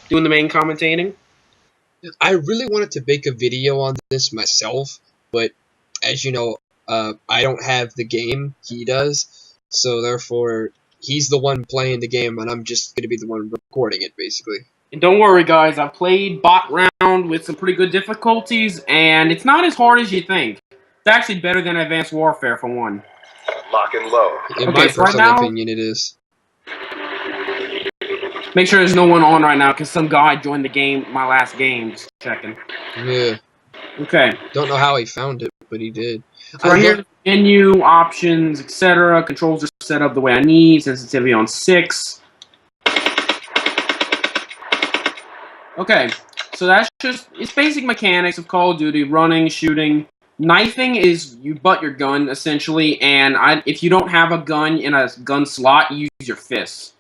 doing the main commentating. I really wanted to make a video on this myself, but as you know, I don't have the game, he does, so therefore he's the one playing the game and I'm just going to be the one recording it, basically. And don't worry, guys, I played bot round with some pretty good difficulties, and it's not as hard as you think. It's actually better than Advanced Warfare, for one. Lock and load. In my personal opinion, it is. Make sure there's no one on right now, because some guy joined the game, my last game, just checking. Yeah. Okay. Don't know how he found it, but he did. So right here, menu, options, etc. Controls are set up the way I need. Sensitivity on 6. Okay, so that's just, it's basic mechanics of Call of Duty, running, shooting. Knifing is you butt your gun, essentially, and if you don't have a gun in a gun slot, you use your fists.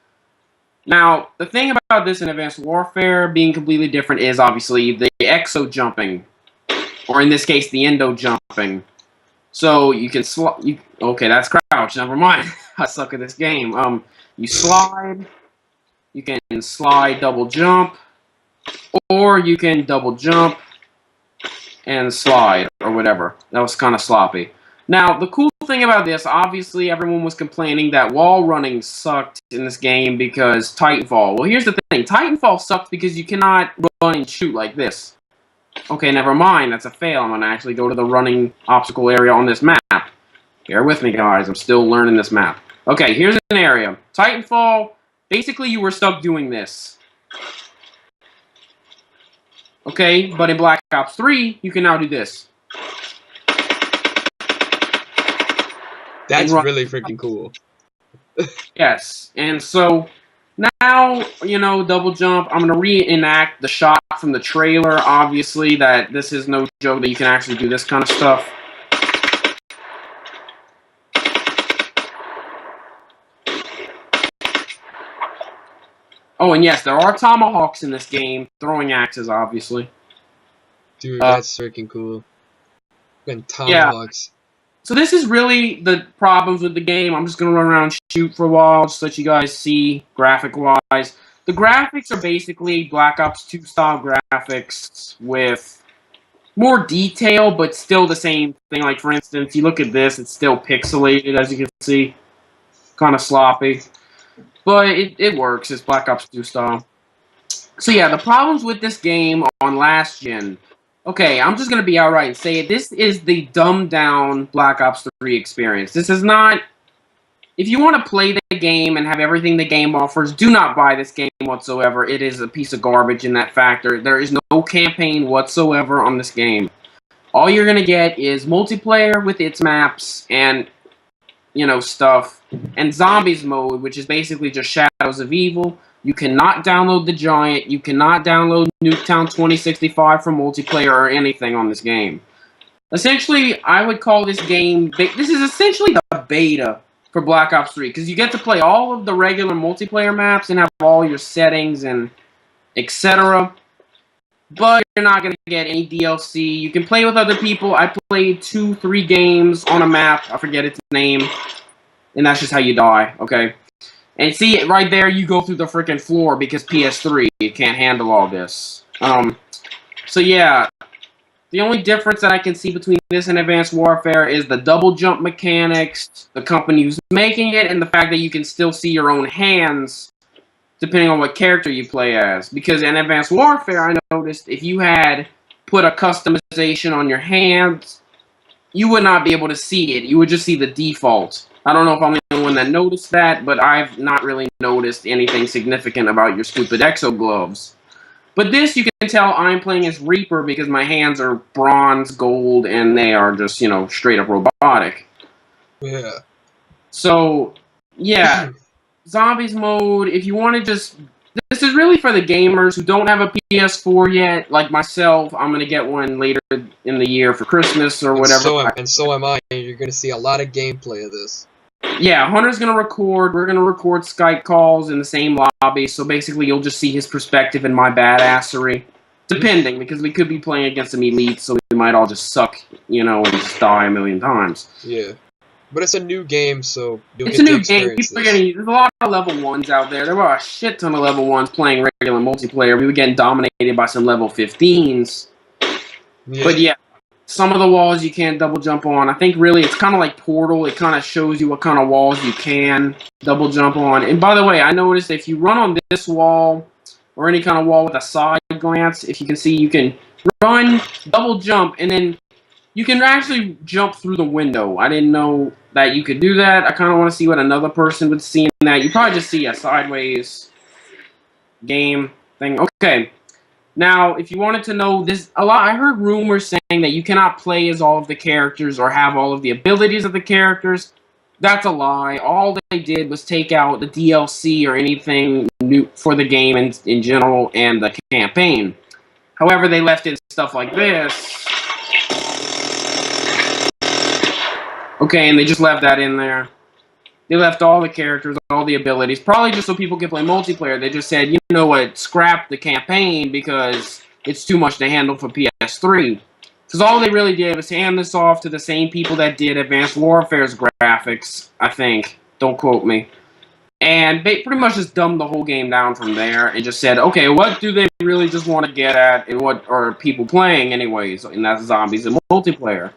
Now, the thing about this in Advanced Warfare being completely different is, obviously, the exo jumping, or in this case, the endo jumping. So, you can okay, that's crouch, never mind. I suck at this game. You slide, you can slide, double jump, or you can double jump and slide, or whatever. That was kind of sloppy. Now, the cool thing about this, obviously everyone was complaining that wall running sucked in this game because Titanfall. Well, here's the thing. Titanfall sucked because you cannot run and shoot like this. Okay, never mind. That's a fail. I'm going to actually go to the running obstacle area on this map. Bear with me, guys. I'm still learning this map. Okay, here's an area. Titanfall, basically you were stuck doing this. Okay, but in Black Ops 3, you can now do this. That's really freaking cool. Yes, and so now, you know, double jump. I'm going to reenact the shot from the trailer, obviously, that this is no joke that you can actually do this kind of stuff. Oh, and yes, there are tomahawks in this game. Throwing axes, obviously. Dude, that's freaking cool. And tomahawks. Yeah. So this is really the problems with the game. I'm just going to run around and shoot for a while, just to let you guys see graphic-wise. The graphics are basically Black Ops 2 style graphics with more detail, but still the same thing. Like, for instance, you look at this, it's still pixelated, as you can see. Kind of sloppy. But it works. It's Black Ops 2 style. So yeah, the problems with this game on last gen. Okay, I'm just going to be outright and say it. This is the dumbed-down Black Ops 3 experience. This is not... If you want to play the game and have everything the game offers, do not buy this game whatsoever. It is a piece of garbage in that factor. There is no campaign whatsoever on this game. All you're going to get is multiplayer with its maps and, you know, stuff. And Zombies mode, which is basically just Shadows of Evil. You cannot download The Giant. You cannot download Nuketown 2065 for multiplayer or anything on this game. Essentially, I would call this game... This is essentially the beta for Black Ops 3. Because you get to play all of the regular multiplayer maps and have all your settings and etc. But you're not going to get any DLC. You can play with other people. I played 2-3 games on a map. I forget its name. And that's just how you die, okay? And see, right there, you go through the freaking floor because PS3 can't handle all this. So yeah, the only difference that I can see between this and Advanced Warfare is the double jump mechanics, the company who's making it, and the fact that you can still see your own hands depending on what character you play as. Because in Advanced Warfare, I noticed if you had put a customization on your hands, you would not be able to see it. You would just see the default. I don't know if I'm the only one that noticed that, but I've not really noticed anything significant about your stupid exo gloves. But this, you can tell I'm playing as Reaper because my hands are bronze, gold, and they are just, you know, straight up robotic. Yeah. So, yeah. Zombies mode, if you want to just... This is really for the gamers who don't have a PS4 yet, like myself. I'm going to get one later in the year for Christmas or whatever. And so am I. You're going to see a lot of gameplay of this. Yeah, Hunter's going to record. We're going to record Skype calls in the same lobby. So basically, you'll just see his perspective and my badassery. Depending, because we could be playing against some elites, so we might all just suck, you know, and just die a million times. Yeah. But it's a new game, so you'll It's get a to new game. experience People are this. getting, there's a lot of level 1s out there. There were a shit ton of level 1s playing regular multiplayer. We were getting dominated by some level 15s. Yeah. But yeah, some of the walls you can't double jump on. I think really it's kind of like Portal. It kind of shows you what kind of walls you can double jump on. And by the way, I noticed if you run on this wall or any kind of wall with a side glance, if you can see, you can run, double jump, and then you can actually jump through the window. I didn't know that you could do that. I kind of want to see what another person would see in that. You probably just see a sideways game thing. Okay. Now, if you wanted to know this, I heard rumors saying that you cannot play as all of the characters or have all of the abilities of the characters. That's a lie. All they did was take out the DLC or anything new for the game in general and the campaign. However, they left in stuff like this. Okay, and they just left that in there. They left all the characters, all the abilities, probably just so people can play multiplayer. They just said, you know what, scrap the campaign because it's too much to handle for PS3. Because all they really did was hand this off to the same people that did Advanced Warfare's graphics, I think. Don't quote me. And they pretty much just dumbed the whole game down from there and just said, okay, what do they really just want to get at and what are people playing anyways? And that's zombies and multiplayer.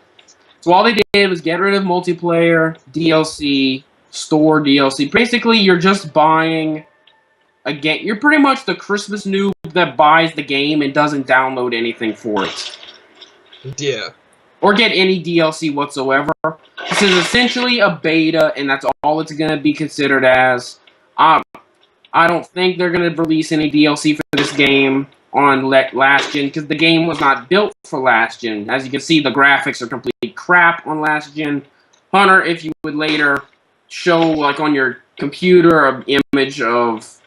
So all they did was get rid of multiplayer, DLC, store DLC. Basically, you're just buying a game. You're pretty much the Christmas noob that buys the game and doesn't download anything for it. Yeah. Or get any DLC whatsoever. This is essentially a beta, and that's all it's going to be considered as. I don't think they're going to release any DLC for this game on last gen, because the game was not built for last gen. As you can see, the graphics are complete crap on last gen. Hunter, if you would later show, like, on your computer, an image of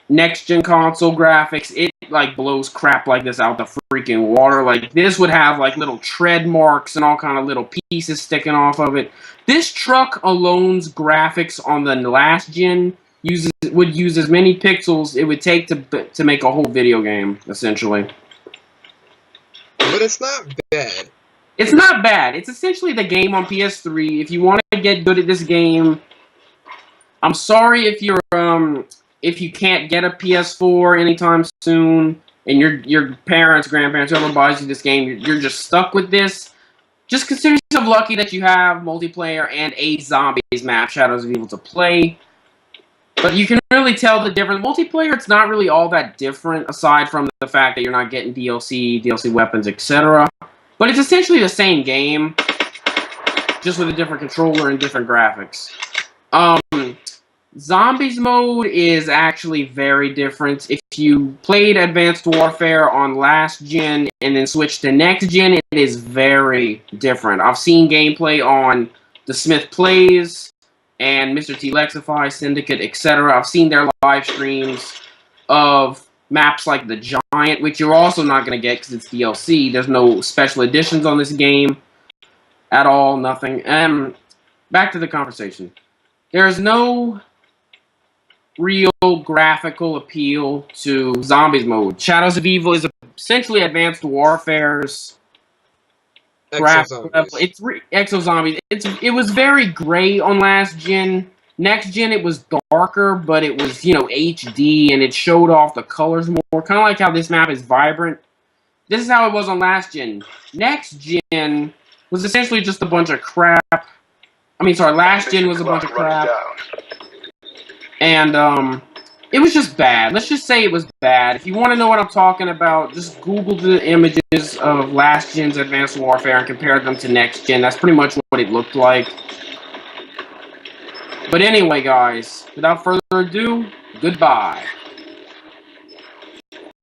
next-gen console graphics, it, like, blows crap like this out the freaking water. Like, this would have, like, little tread marks and all kind of little pieces sticking off of it. This truck alone's graphics on the last gen would use as many pixels it would take to make a whole video game, essentially. But it's not bad. It's not bad. It's essentially the game on PS3. If you want to get good at this game, I'm sorry if you can't get a PS4 anytime soon, and your parents, grandparents, whoever buys you this game, you're just stuck with this. Just consider yourself lucky that you have multiplayer and a zombies map, Shadows of Evil, to play. But you can really tell the difference. Multiplayer, it's not really all that different, aside from the fact that you're not getting DLC weapons, etc. But it's essentially the same game, just with a different controller and different graphics. Zombies mode is actually very different. If you played Advanced Warfare on last gen and then switched to next gen, it is very different. I've seen gameplay on The Smith Plays and Mr. T Lexify, Syndicate, etc. I've seen their live streams of maps like The Giant, which you're also not going to get because it's DLC. There's no special editions on this game at all, nothing. Back to the conversation. There's no real graphical appeal to Zombies mode. Shadows of Evil is essentially Advanced Warfare's graphic level. It's Exo Zombies. It was very gray on last gen. Next gen it was darker, but it was, you know, HD and it showed off the colors more. Kind of like how this map is vibrant. This is how it was on last gen. Next gen was essentially just a bunch of crap. I mean, sorry, last gen was a bunch of crap. And it was just bad. Let's just say it was bad. If you want to know what I'm talking about, just Google the images of last gen's Advanced Warfare and compare them to next gen. That's pretty much what it looked like. But anyway, guys, without further ado, goodbye.